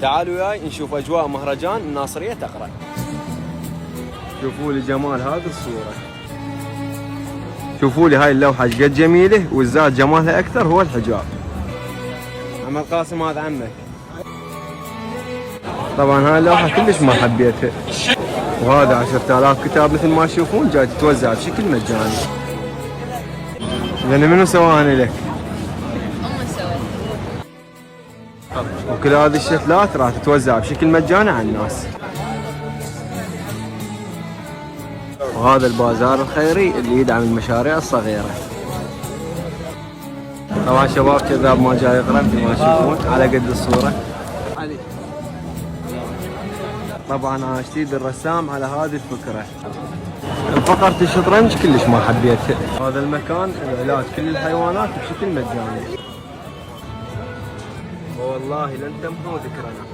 تعالوا وياي نشوف اجواء مهرجان الناصرية تقرأ. شوفوا لي جمال هذه الصورة، شوفوا لي هاي اللوحة ايش قد جميلة، والزاد جمالها اكثر هو الحجاب. عم القاسم هذا عمك. طبعا هاي اللوحة كلش ما حبيتها، وهذا 10,000 كتاب مثل ما تشوفون جاي تتوزع بشكل مجاني. لأن منو سواها لك؟ أمي سوت. وكل هذه الشتلات راح تتوزع بشكل مجاني على الناس. وهذا البازار الخيري اللي يدعم المشاريع الصغيرة. طبعا شباب كذاب ما جاي يقرأ مثل ما تشوفون على قد الصورة. طبعا انا اشتيد الرسام على هذه الفكرة. فقرة الشطرنج كلش ما حبيتها. هذا المكان علاج كل الحيوانات بشكل مجاني. والله لن تمحو ذكرنا.